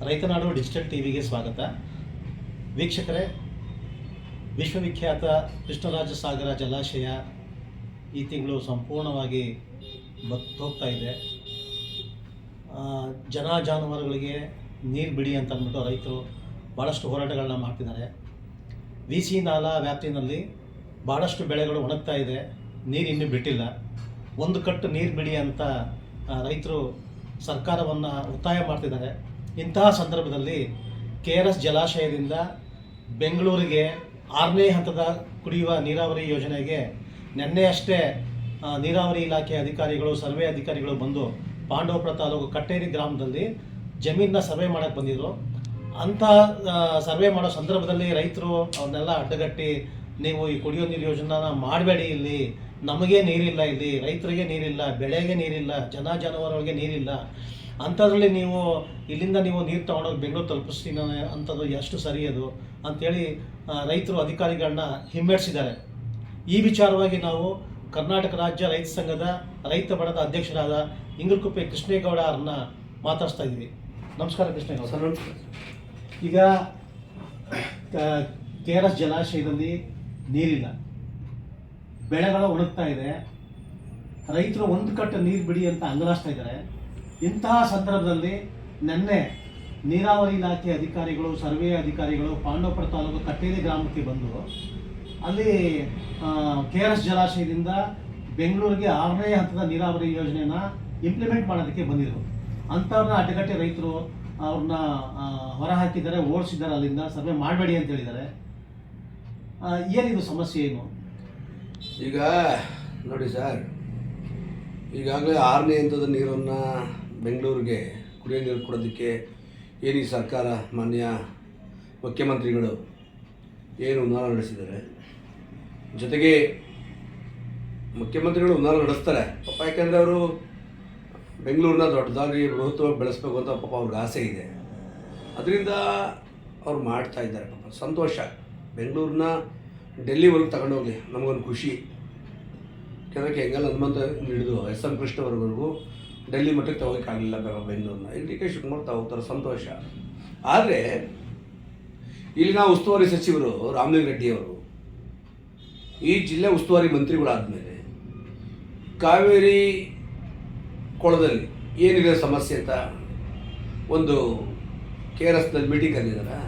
ರೈತನಾಡು digital ಟಿವಿಗೆ ಸ್ವಾಗತ. ವೀಕ್ಷಕರೇ, ವಿಶ್ವವಿಖ್ಯಾತ ಕೃಷ್ಣರಾಜಸಾಗರ ಜಲಾಶಯ ಈ ತಿಂಗಳು ಸಂಪೂರ್ಣವಾಗಿ ಹೋಗ್ತಾ ಇದೆ. ಜಾನುವಾರುಗಳಿಗೆ ನೀರು ಬಿಡಿ ಅಂತ ಅಂದ್ಬಿಟ್ಟು ರೈತರು ಭಾಳಷ್ಟು ಹೋರಾಟಗಳನ್ನ ಮಾಡ್ತಿದ್ದಾರೆ. ವಿ.ಸಿ. ನಾಲಾ ವ್ಯಾಪ್ತಿನಲ್ಲಿ ಭಾಳಷ್ಟು ಬೆಳೆಗಳು ಒಣಗ್ತಾ ಇದೆ, ನೀರು ಇನ್ನೂ ಬಿಟ್ಟಿಲ್ಲ. ಒಂದು ಕಟ್ಟು ನೀರು ಬಿಡಿ ಅಂತ ರೈತರು ಸರ್ಕಾರವನ್ನು ಒತ್ತಾಯ ಮಾಡ್ತಿದ್ದಾರೆ. ಇಂತಹ ಸಂದರ್ಭದಲ್ಲಿ KRS ಜಲಾಶಯದಿಂದ ಬೆಂಗಳೂರಿಗೆ 6ನೇ ಹಂತದ ಕುಡಿಯುವ ನೀರಾವರಿ ಯೋಜನೆಗೆ ನಿನ್ನೆಯಷ್ಟೇ ನೀರಾವರಿ ಇಲಾಖೆ ಅಧಿಕಾರಿಗಳು, ಸರ್ವೆ ಅಧಿಕಾರಿಗಳು ಬಂದು ಪಾಂಡವಪುರ ತಾಲೂಕು ಕಟ್ಟೇರಿ ಗ್ರಾಮದಲ್ಲಿ ಜಮೀನನ್ನ ಸರ್ವೆ ಮಾಡೋಕ್ಕೆ ಬಂದಿದ್ದರು. ಅಂಥ ಸರ್ವೆ ಮಾಡೋ ಸಂದರ್ಭದಲ್ಲಿ ರೈತರು ಅವನ್ನೆಲ್ಲ ಅಡ್ಡಗಟ್ಟಿ, ನೀವು ಈ ಕುಡಿಯೋ ನೀರು ಯೋಜನೆನ ಮಾಡಬೇಡಿ, ಇಲ್ಲಿ ನಮಗೆ ನೀರಿಲ್ಲ, ಇಲ್ಲಿ ರೈತರಿಗೆ ನೀರಿಲ್ಲ, ಬೆಳೆಗೆ ನೀರಿಲ್ಲ, ಜಾನುವಾರುಗಳಿಗೆ ನೀರಿಲ್ಲ, ಅಂಥದ್ರಲ್ಲಿ ನೀವು ಇಲ್ಲಿಂದ ನೀರು ತೊಗೊಂಡೋಗಿ ಬೆಂಗಳೂರು ತಲುಪಿಸ್ತೀನಿ ಅಂಥದ್ದು ಎಷ್ಟು ಸರಿ ಅದು ಅಂಥೇಳಿ ರೈತರು ಅಧಿಕಾರಿಗಳನ್ನ ಹಿಮ್ಮೆಟ್ಟಿಸಿದ್ದಾರೆ. ಈ ವಿಚಾರವಾಗಿ ನಾವು ಕರ್ನಾಟಕ ರಾಜ್ಯ ರೈತ ಸಂಘದ ರೈತ ಬಣದ ಅಧ್ಯಕ್ಷರಾದ ಇಂಗಲಕುಪ್ಪೆ ಕೃಷ್ಣೇಗೌಡ ಅವ್ರನ್ನ ಮಾತಾಡ್ತಾ ಇದ್ದೀವಿ. ನಮಸ್ಕಾರ ಕೃಷ್ಣೇಗೌಡ ಸರ್. ಈಗ KRS ಜಲಾಶಯದಲ್ಲಿ ನೀರಿಲ್ಲ, ಬೆಳೆಗಳು ಒಣಗ್ತಾ ಇದೆ, ರೈತರು ಒಂದು ಕಟ್ಟು ನೀರು ಬಿಡಿ ಅಂತ ಅಂಗಲಾಚ್ತಾ ಇದ್ದಾರೆ. ಇಂತಹ ಸಂದರ್ಭದಲ್ಲಿ ನಿನ್ನೆ ನೀರಾವರಿ ಇಲಾಖೆ ಅಧಿಕಾರಿಗಳು, ಸರ್ವೆ ಅಧಿಕಾರಿಗಳು ಪಾಂಡವಪುರ ತಾಲೂಕು ಕಟ್ಟೇರಿ ಗ್ರಾಮಕ್ಕೆ ಬಂದು ಅಲ್ಲಿ KRS ಜಲಾಶಯದಿಂದ ಬೆಂಗಳೂರಿಗೆ 6ನೇ ಹಂತದ ನೀರಾವರಿ ಯೋಜನೆಯನ್ನು ಇಂಪ್ಲಿಮೆಂಟ್ ಮಾಡೋದಕ್ಕೆ ಬಂದಿದ್ದರು. ಅಂಥವ್ರನ್ನ ಅಡ್ಡಗಟ್ಟಿ ರೈತರು ಅವ್ರನ್ನ ಹೊರಹಾಕಿದ್ದಾರೆ, ಓಡಿಸಿದ್ದಾರೆ, ಅಲ್ಲಿಂದ ಸರ್ವೆ ಮಾಡಬೇಡಿ ಅಂತ ಹೇಳಿದ್ದಾರೆ. ಏನಿದು ಸಮಸ್ಯೆ ಏನು? ಈಗ ನೋಡಿ ಸರ್, ಈಗಾಗಲೇ 6ನೇ ಹಂತದ ನೀರನ್ನು ಬೆಂಗಳೂರಿಗೆ ಕುಡಿಯೋ ನೀರು ಕೊಡೋದಕ್ಕೆ ಏನು ಈ ಸರ್ಕಾರ, ಮಾನ್ಯ ಮುಖ್ಯಮಂತ್ರಿಗಳು ಏನು ಹುನ್ನಾರ ನಡೆಸಿದ್ದಾರೆ. ಜೊತೆಗೆ ಮುಖ್ಯಮಂತ್ರಿಗಳು ಹುನ್ನಾರ ನಡೆಸ್ತಾರೆ ಪಾಪ, ಯಾಕೆಂದರೆ ಅವರು ಬೆಂಗಳೂರನ್ನ ದೊಡ್ಡದಾಗಿ ಬೃಹತ್ವಾಗಿ ಬೆಳೆಸಬೇಕು ಅಂತ ಪಾಪ ಅವ್ರಿಗೆ ಆಸೆ ಇದೆ. ಅದರಿಂದ ಅವ್ರು ಮಾಡ್ತಾ ಇದ್ದಾರೆ. ಪಾಪ ಸಂತೋಷ. ಬೆಂಗಳೂರನ್ನ ಡೆಲ್ಲಿವರೆಗೂ ತಗೊಂಡೋಗಲಿ, ನಮಗೊಂದು ಖುಷಿ. ಯಾಕೆಂದರೆ ಹೆಂಗಲ್ಲ ಹನುಮಂತ ಹಿಡಿದು SM ಕೃಷ್ಣವರೆಗೂ ಡೆಲ್ಲಿ ಮಟ್ಟಕ್ಕೆ ತಗೋಕ್ಕಾಗಲಿಲ್ಲ ಬೆಂಗಳೂರನ್ನ. ಇಲ್ಲಿ DK ಶಿವಕುಮಾರ್ ಹೋಗ್ತಾರೆ, ಸಂತೋಷ. ಆದರೆ ಇಲ್ಲಿನ ಉಸ್ತುವಾರಿ ಸಚಿವರು ರಾಮಲಿಂಗ ರೆಡ್ಡಿಯವರು ಈ ಜಿಲ್ಲೆ ಉಸ್ತುವಾರಿ ಮಂತ್ರಿಗಳಾದಮೇಲೆ ಕಾವೇರಿ ಕೊಳದಲ್ಲಿ ಏನಿದೆ ಸಮಸ್ಯೆ ಅಂತ ಒಂದು KRSನಲ್ಲಿ ಮೀಟಿಂಗ್ ಕರೆದಿದ್ದಾರೆ.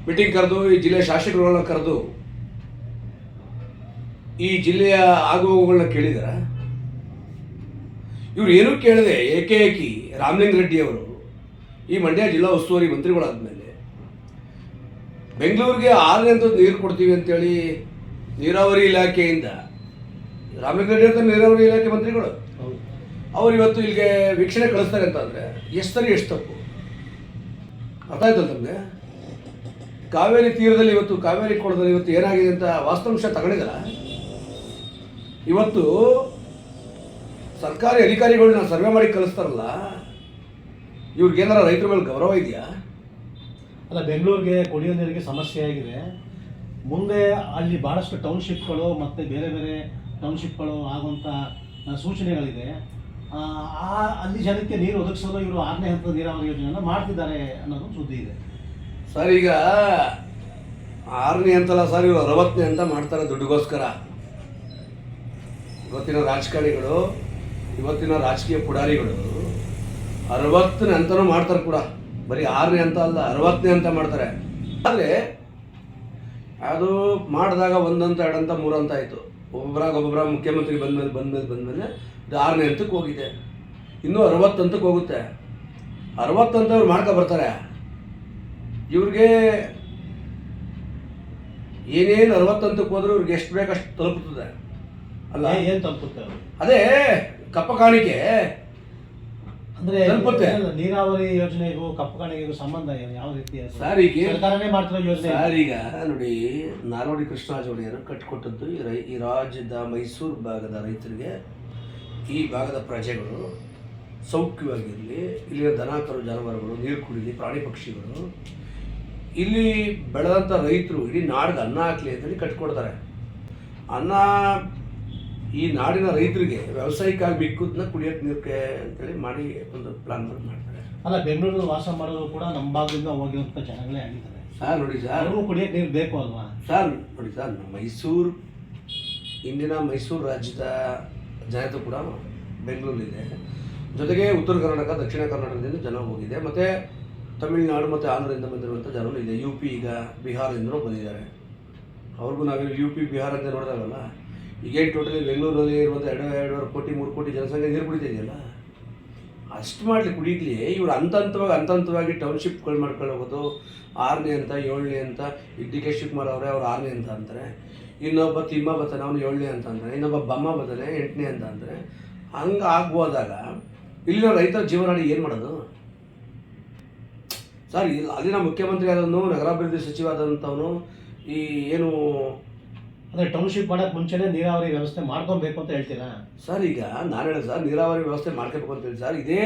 ಮೀಟಿಂಗ್ ಕರೆದು ಈ ಜಿಲ್ಲೆಯ ಶಾಸಕರುಗಳನ್ನ ಕರೆದು ಈ ಜಿಲ್ಲೆಯ ಆಗುಹೋಗುಗಳನ್ನ ಕೇಳಿದಾರೆ. ಇವರು ಏನೂ ಕೇಳದೆ ಏಕಾಏಕಿ ರಾಮಲಿಂಗ ರೆಡ್ಡಿಯವರು ಈ ಮಂಡ್ಯ ಜಿಲ್ಲಾ ಉಸ್ತುವಾರಿ ಮಂತ್ರಿಗಳಾದಮೇಲೆ ಬೆಂಗಳೂರಿಗೆ 6ನೇ ಹಂತದ ನೀರು ಕೊಡ್ತೀವಿ ಅಂತೇಳಿ ನೀರಾವರಿ ಇಲಾಖೆಯಿಂದ, ರಾಮಲಿಂಗ ರೆಡ್ಡಿ ಅಂತ ನೀರಾವರಿ ಇಲಾಖೆ ಮಂತ್ರಿಗಳು, ಅವ್ರು ಇವತ್ತು ಇಲ್ಲಿಗೆ ವೀಕ್ಷಣೆ ಕಳಿಸ್ತಾರೆ ಅಂತಂದರೆ ಎಷ್ಟು ಸರಿ ಎಷ್ಟು ತಪ್ಪು ಅರ್ಥ ಆಯ್ತಲ್ಲ ನಮಗೆ. ಕಾವೇರಿ ತೀರದಲ್ಲಿ ಇವತ್ತು, ಕಾವೇರಿ ಕೊಳದಲ್ಲಿ ಇವತ್ತು ಏನಾಗಿದೆ ಅಂತ ವಾಸ್ತವಾಂಶ ತಗೊಂಡಿದ್ದಲ್ಲ. ಇವತ್ತು ಸರ್ಕಾರಿ ಅಧಿಕಾರಿಗಳನ್ನ ಸರ್ವೆ ಮಾಡಿ ಕಳಿಸ್ತಾರಲ್ಲ, ಇವ್ರಿಗೇನಾರ ರೈತರ ಮೇಲೆ ಗೌರವ ಇದೆಯಾ? ಅಲ್ಲ, ಬೆಂಗಳೂರಿಗೆ ಕುಡಿಯೋ ನೀರಿಗೆ ಸಮಸ್ಯೆ ಆಗಿದೆ. ಮುಂದೆ ಅಲ್ಲಿ ಭಾಳಷ್ಟು ಟೌನ್ಶಿಪ್ಗಳು ಮತ್ತು ಬೇರೆ ಬೇರೆ ಟೌನ್ಶಿಪ್ಗಳು ಆಗುವಂಥ ಸೂಚನೆಗಳಿದೆ. ಅಲ್ಲಿ ಜನಕ್ಕೆ ನೀರು ಒದಗಿಸಲು ಇವರು 6ನೇ ಹಂತದ ನೀರಾವರಿ ಯೋಜನೆಯನ್ನು ಮಾಡ್ತಿದ್ದಾರೆ ಅನ್ನೋದು ಸುದ್ದಿ ಇದೆ. ಸರ್, ಈಗ 6ನೇ ಹಂತಲ್ಲ ಸರ್, ಇವರು 60ನೇ ಹಂತ ಮಾಡ್ತಾರೆ ದುಡ್ಡಿಗೋಸ್ಕರ. ಇವತ್ತಿನ ರಾಜಕಾರಣಿಗಳು, ಇವತ್ತಿನ ರಾಜಕೀಯ ಪುಡಾರಿಗಳು 60ನೇ ಹಂತನೂ ಮಾಡ್ತಾರೆ ಕೂಡ. ಬರೀ 6ನೇ ಹಂತ ಅಲ್ಲ, 60ನೇ ಹಂತ ಮಾಡ್ತಾರೆ. ಆದರೆ ಅದು ಮಾಡಿದಾಗ 1 ಹಂತ 2 ಹಂತ 3 ಹಂತ ಆಯಿತು. ಒಬ್ಬೊಬ್ಬರ ಮುಖ್ಯಮಂತ್ರಿ ಬಂದಮೇಲೆ ಇದು 6ನೇ ಹಂತಕ್ಕೆ ಹೋಗಿದೆ. ಇನ್ನೂ 60 ಹಂತಕ್ಕೆ ಹೋಗುತ್ತೆ. 60 ಹಂತ ಅವ್ರು ಮಾಡ್ಕೊ ಬರ್ತಾರೆ. ಇವ್ರಿಗೆ ಏನೇನು 60 ಹಂತಕ್ಕೆ ಹೋದ್ರೆ ಇವ್ರಿಗೆ ಎಷ್ಟು ಬೇಕಷ್ಟು ತಲುಪುತ್ತದೆ ಅಲ್ಲ? ಏನು ತಲುಪುತ್ತೆ? ಅದೇ ಕಪ್ಪ ಕಾಣಿಕೆ ಅಂದರೆ ನೀರಾವರಿ ಯೋಜನೆಗೂ ಕಪ್ಪು ಕಾಣಿಕೆಗೂ ಸಂಬಂಧ ಯಾವ ರೀತಿ ಸರ್? ಈಗ ಸರ್ಕಾರನೇ ಮಾಡ್ತಿರೋ ಯೋಜನೆ ಸರ್. ಈಗ ನೋಡಿ, ನಾಲ್ವಡಿ ಕೃಷ್ಣರಾಜ ಒಡೆಯರು ಕಟ್ಟಿಕೊಟ್ಟದ್ದು ಈ ರಾಜ್ಯದ ಮೈಸೂರು ಭಾಗದ ರೈತರಿಗೆ, ಈ ಭಾಗದ ಪ್ರಜೆಗಳು ಸೌಖ್ಯವಾಗಿರಲಿ, ಇಲ್ಲಿನ ದನ ಕರು ಜಾನುವಾರುಗಳು ನೀರು ಕುಡಿಲಿ, ಪ್ರಾಣಿ ಪಕ್ಷಿಗಳು ಇಲ್ಲಿ ಬೆಳೆದಂಥ ರೈತರು ಇಡೀ ನಾಡಿಗೆ ಅನ್ನ ಹಾಕಲಿ ಅಂತೇಳಿ ಕಟ್ಕೊಡ್ತಾರೆ. ಅನ್ನ ಈ ನಾಡಿನ ರೈತರಿಗೆ ವ್ಯಾವಸಾಯಿಕ ಮಿಕ್ಕದನ್ನ ಕುಡಿಯೋಕ್ಕೆ ನೀರಕ್ಕೆ ಅಂತೇಳಿ ಮಾಡಿ ಒಂದು ಪ್ಲಾನ್ ಮಾಡ್ತಾರೆ. ಅಲ್ಲ, ಬೆಂಗಳೂರಲ್ಲಿ ವಾಸ ಮಾಡೋರು ಕೂಡ ನಮ್ಮ ಭಾಗದಿಂದ ಹೋಗಿರುವಂಥ ಜನಗಳೇ ಆಗಿದ್ದಾರೆ. ಸರ್ ನೋಡಿ ಸರ್, ಅವ್ರಿಗೂ ಕುಡಿಯೋಕೆ ನೀರು ಬೇಕು ಅಲ್ವಾ? ಸರ್ ನೋಡಿ ಸರ್, ಮೈಸೂರು ಇಂದಿನ ಮೈಸೂರು ರಾಜ್ಯದ ಜನತೆ ಕೂಡ ಬೆಂಗಳೂರಿದೆ. ಜೊತೆಗೆ ಉತ್ತರ ಕರ್ನಾಟಕ, ದಕ್ಷಿಣ ಕರ್ನಾಟಕದಿಂದ ಜನ ಹೋಗಿದೆ, ಮತ್ತು ತಮಿಳುನಾಡು ಮತ್ತು ಆಂಧ್ರದಿಂದ ಬಂದಿರುವಂಥ ಜನರು ಇದೆ. ಯು ಪಿ, ಈಗ ಬಿಹಾರದಿಂದಲೂ ಬಂದಿದ್ದಾರೆ. ಅವ್ರಿಗೂ ನಾವಿಲ್ಲಿ ಯು ಪಿ ಬಿಹಾರದಿಂದ ನೋಡಿದಾಗಲ್ಲ, ಈಗೇನು ಟೋಟಲಿ ಬೆಂಗಳೂರಲ್ಲಿ ಇರುವಂಥ 2.5 ಕೋಟಿ 3 ಕೋಟಿ ಜನಸಂಖ್ಯೆ ನೀರು ಕುಡಿತಾ ಇದೆಯಲ್ಲ, ಅಷ್ಟು ಮಾಡಲಿ ಕುಡಿಯಲಿ. ಇವ್ರು ಹಂತವಾಗಿ ಟೌನ್ಶಿಪ್ಗಳು ಮಾಡ್ಕೊಂಡು ಹೋಗೋದು. 6ನೇ ಅಂತ 7ನೇ ಅಂತ, ಈಗ ಡಿ ಕೆ ಶಿವಕುಮಾರ್ ಅವರೇ ಅವ್ರು 6ನೇ ಅಂತ ಅಂತಾರೆ, ಇನ್ನೊಬ್ಬ ತಿಮ್ಮ ಬರ್ತಾನೆ ಅವನು 7ನೇ ಅಂತ ಅಂತಾನೆ, ಇನ್ನೊಬ್ಬ ಬಮ್ಮ ಬರ್ತಾನೆ 8ನೇ ಅಂತ ಅಂತಾರೆ. ಹಂಗೆ ಆಗ್ಬೋದಾಗ ಇಲ್ಲಿನ ರೈತರ ಜೀವನ ಏನು ಮಾಡೋದು ಸರ್? ಅಲ್ಲಿನ ಮುಖ್ಯಮಂತ್ರಿ ಆದವನು, ನಗರಾಭಿವೃದ್ಧಿ ಸಚಿವ ಆದಂಥವನು, ಈ ಏನು ಅಂದರೆ ಟೌನ್ಶಿಪ್ ಮಾಡೋಕ್ಕೆ ಮುಂಚೆನೇ ನೀರಾವರಿ ವ್ಯವಸ್ಥೆ ಮಾಡ್ಕೊಬೇಕು ಅಂತ ಹೇಳ್ತೀರಾ ಸರ್? ಈಗ ನಾನು ಹೇಳಿದೆ ಸರ್, ನೀರಾವರಿ ವ್ಯವಸ್ಥೆ ಮಾಡ್ಕೋಬೇಕು ಅಂತ ಹೇಳಿ ಸರ್. ಇದೇ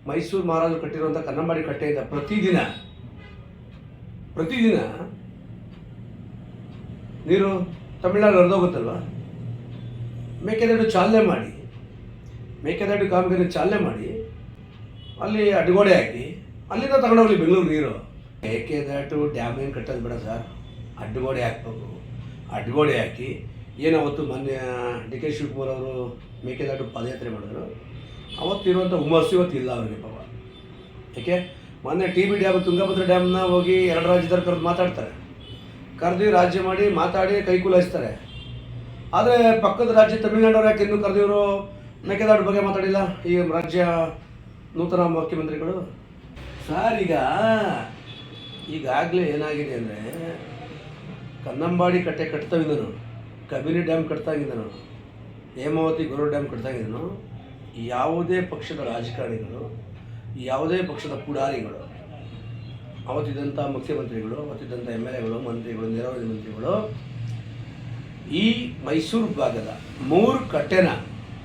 ಮೈಸೂರು ಮಹಾರಾಜರು ಕಟ್ಟಿರುವಂಥ ಕನ್ನಂಬಾಡಿ ಕಟ್ಟೆಯಿಂದ ಪ್ರತಿದಿನ ನೀರು ತಮಿಳ್ನಾಡು ಹರಿದೋಗುತ್ತಲ್ವ. ಮೇಕೆದಾಟು ಕಾಮಗಾರಿ ಚಾಲನೆ ಮಾಡಿ ಅಲ್ಲಿ ಅಡ್ಗೋಡೆ ಹಾಕಿ ಅಲ್ಲಿಂದ ತಗೊಂಡೋಗ್ಲಿ ಬೆಂಗಳೂರು ನೀರು. ಮೇಕೆದಾಟು ಡ್ಯಾಮ್ ಏನು ಕಟ್ಟೋದು ಬೇಡ ಸರ್, ಅಡ್ಗೋಡೆ ಹಾಕ್ಬೇಕು. ಅಡ್ಗೋಡೆ ಹಾಕಿ ಏನಾವತ್ತು ಮೊನ್ನೆ ಡಿ ಕೆ ಶಿವಕುಮಾರ್ ಅವರು ಮೇಕೆದಾಟು ಪಾದಯಾತ್ರೆ ಮಾಡಿದ್ರು, ಅವತ್ತಿರುವಂಥ ಹುಮ್ಮಸ್ಸು ಇವತ್ತಿಲ್ಲ ಅವ್ರಿಗೆ ಪಾಪ. ಯಾಕೆ ಮೊನ್ನೆ ಟಿ ಬಿ ಡ್ಯಾಮ್, ತುಂಗಭದ್ರಾ ಡ್ಯಾಮ್ನ ಹೋಗಿ 2 ರಾಜ್ಯದವ್ರು ಕರೆದು ರಾಜ್ಯ ಮಾಡಿ ಮಾತಾಡಿ ಕೈಕೂಲಾಯಿಸ್ತಾರೆ. ಆದರೆ ಪಕ್ಕದ ರಾಜ್ಯ ತಮಿಳುನಾಡವ್ರು ಯಾಕೆ ಇನ್ನೂ ಕರೆದಿವರು ಮೇಕೆದಾಟು ಬಗ್ಗೆ ಮಾತಾಡಿಲ್ಲ ಈ ರಾಜ್ಯ ನೂತನ ಮುಖ್ಯಮಂತ್ರಿಗಳು? ಸರ್ ಈಗಾಗಲೇ ಏನಾಗಿದೆ ಅಂದರೆ, ಕನ್ನಂಬಾಡಿ ಕಟ್ಟೆ ಕಟ್ತಾಗಿದ್ದನು, ಕಬಿನಿ ಡ್ಯಾಮ್ ಕಟ್ತಾಗಿದ್ದನು, ಹೇಮಾವತಿ ಗೊರೂರು ಡ್ಯಾಮ್ ಕಟ್ತಾಗಿದ್ದನು. ಯಾವುದೇ ಪಕ್ಷದ ರಾಜಕಾರಣಿಗಳು, ಯಾವುದೇ ಪಕ್ಷದ ಪುಡಾರಿಗಳು, ಅವತ್ತಿದ್ದಂಥ ಮುಖ್ಯಮಂತ್ರಿಗಳು, ಅವತ್ತಿದ್ದಂಥ MLAಗಳು, ಮಂತ್ರಿಗಳು, ನೀರಾವರಿ ಮಂತ್ರಿಗಳು ಈ ಮೈಸೂರು ಭಾಗದ 3 ಕಟ್ಟೆನ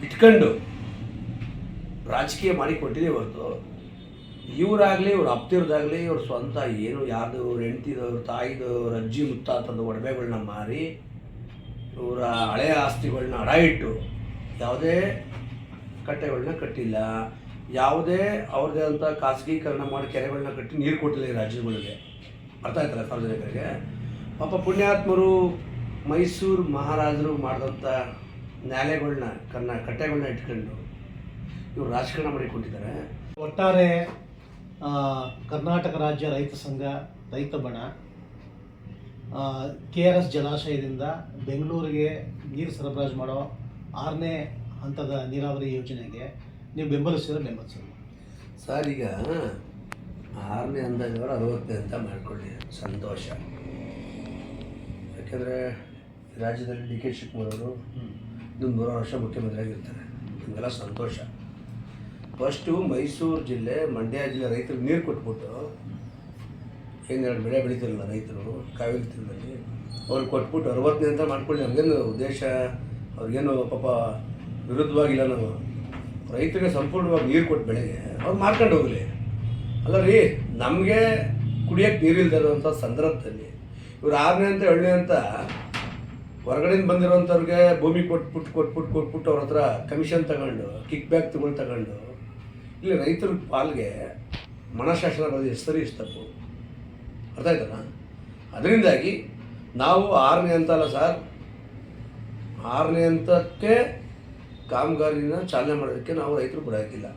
ಇಟ್ಕೊಂಡು ರಾಜಕೀಯ ಮಾಡಿಕೊಟ್ಟಿದೆ ಹೊರತು ಇವರಾಗಲಿ, ಇವ್ರು ಅಪ್ತಿರೋದಾಗಲಿ, ಇವ್ರ ಸ್ವಂತ ಏನು ಯಾರ್ದು ಹೆಂಡ್ತಿದವ್ರು, ತಾಯಿದವ್ರು, ಅಜ್ಜಿ ಮುತ್ತಾತದ ಒಡವೆಗಳನ್ನ ಮಾರಿ ಇವರ ಹಳೆಯ ಆಸ್ತಿಗಳನ್ನ ಅಡ ಇಟ್ಟು ಯಾವುದೇ ಕಟ್ಟೆಗಳನ್ನ ಕಟ್ಟಿಲ್ಲ. ಯಾವುದೇ ಅವ್ರದ್ದೇ ಅಂತ ಖಾಸಗೀಕರಣ ಮಾಡಿ ಕೆರೆಗಳನ್ನ ಕಟ್ಟಿ ನೀರು ಕೊಟ್ಟಿಲ್ಲ ಈ ರಾಜ್ಯಗಳಿಗೆ. ಅರ್ಥ ಆಯ್ತಲ್ಲ ಸಾರ್ವಜನಿಕರಿಗೆ? ಪಾಪ ಪುಣ್ಯಾತ್ಮರು ಮೈಸೂರು ಮಹಾರಾಜರು ಮಾಡಿದಂಥ ನ್ಯಾಲೆಗಳನ್ನ ಕಟ್ಟೆಗಳನ್ನ ಇಟ್ಕೊಂಡು ಇವರು ರಾಜಕಾರಣ ಮಾಡಿ ಕೊಟ್ಟಿದ್ದಾರೆ. ಒಟ್ಟಾರೆ ಕರ್ನಾಟಕ ರಾಜ್ಯ ರೈತ ಸಂಘ, ರೈತ ಬಣ KRS ಜಲಾಶಯದಿಂದ ಬೆಂಗಳೂರಿಗೆ ನೀರು ಸರಬರಾಜು ಮಾಡೋ 6ನೇ ಹಂತದ ನೀರಾವರಿ ಯೋಜನೆಗೆ ನೀವು ಬೆಂಬಲಿಸಿದ್ರೆ ಸರ್, ಈಗ 6ನೇ ಹಂತದವರು 60ನೇ ಅಂತ ಮಾಡ್ಕೊಳ್ಳಿ, ಸಂತೋಷ. ಯಾಕೆಂದರೆ ರಾಜ್ಯದಲ್ಲಿ ಡಿ ಕೆ ಶಿವಕುಮಾರ್ ಅವರು ಇನ್ನೊಂದು 3 ವರ್ಷ ಮುಖ್ಯಮಂತ್ರಿ ಆಗಿರ್ತಾರೆ, ನಿಮಗೆಲ್ಲ ಸಂತೋಷ. ಫಸ್ಟು ಮೈಸೂರು ಜಿಲ್ಲೆ, ಮಂಡ್ಯ ಜಿಲ್ಲೆ ರೈತರಿಗೆ ನೀರು ಕೊಟ್ಬಿಟ್ಟು, ಏನು 2 ಬೆಳೆ ಬೆಳೀತಿರಲ್ಲ ರೈತರು ಕಾವೇರಿ ತೀರದಲ್ಲಿ, ಅವ್ರಿಗೆ ಕೊಟ್ಬಿಟ್ಟು 60ನೇ ಅಂತ ಮಾಡ್ಕೊಳ್ಳಿ. ನಮಗೇನು ಉದ್ದೇಶ, ಅವ್ರಿಗೇನು ಪಾಪ ವಿರುದ್ಧವಾಗಿಲ್ಲ. ನಾವು ರೈತರಿಗೆ ಸಂಪೂರ್ಣವಾಗಿ ನೀರು ಕೊಟ್ಟು ಬೆಳೆಗೆ ಅವ್ರು ಮಾರ್ಕೊಂಡು ಹೋಗಲಿ. ಅಲ್ಲ ರೀ, ನಮಗೆ ಕುಡಿಯೋಕ್ಕೆ ನೀರಿಲ್ಲದೆ ಇರೋವಂಥ ಸಂದರ್ಭದಲ್ಲಿ ಇವ್ರು 6ನೇ ಅಂತ 7ನೇ ಅಂತ ಹೊರಗಡೆಯಿಂದ ಬಂದಿರೋವಂಥವ್ರಿಗೆ ಭೂಮಿ ಕೊಟ್ಬಿಟ್ಟು ಅವ್ರ ಹತ್ರ ಕಮಿಷನ್ ತಗೊಂಡು, ಕಿಕ್ ಬ್ಯಾಕ್ ತಗೊಂಡು ಇಲ್ಲಿ ರೈತರ ಪಾಲ್ಗೆ ಮನಃಶಾಸನ ಬರೆದು ಎಷ್ಟು ತಪ್ಪು. ಅರ್ಥ ಆಯ್ತಲ್ಲ? ಅದರಿಂದಾಗಿ ನಾವು 6ನೇ ಹಂತ ಅಲ್ಲ ಸರ್, 6ನೇ ಹಂತಕ್ಕೆ ಕಾಮಗಾರಿನ ಚಾಲನೆ ಮಾಡೋದಕ್ಕೆ ನಾವು ರೈತರು ಬಿಡೋಕ್ಕಿಲ್ಲ.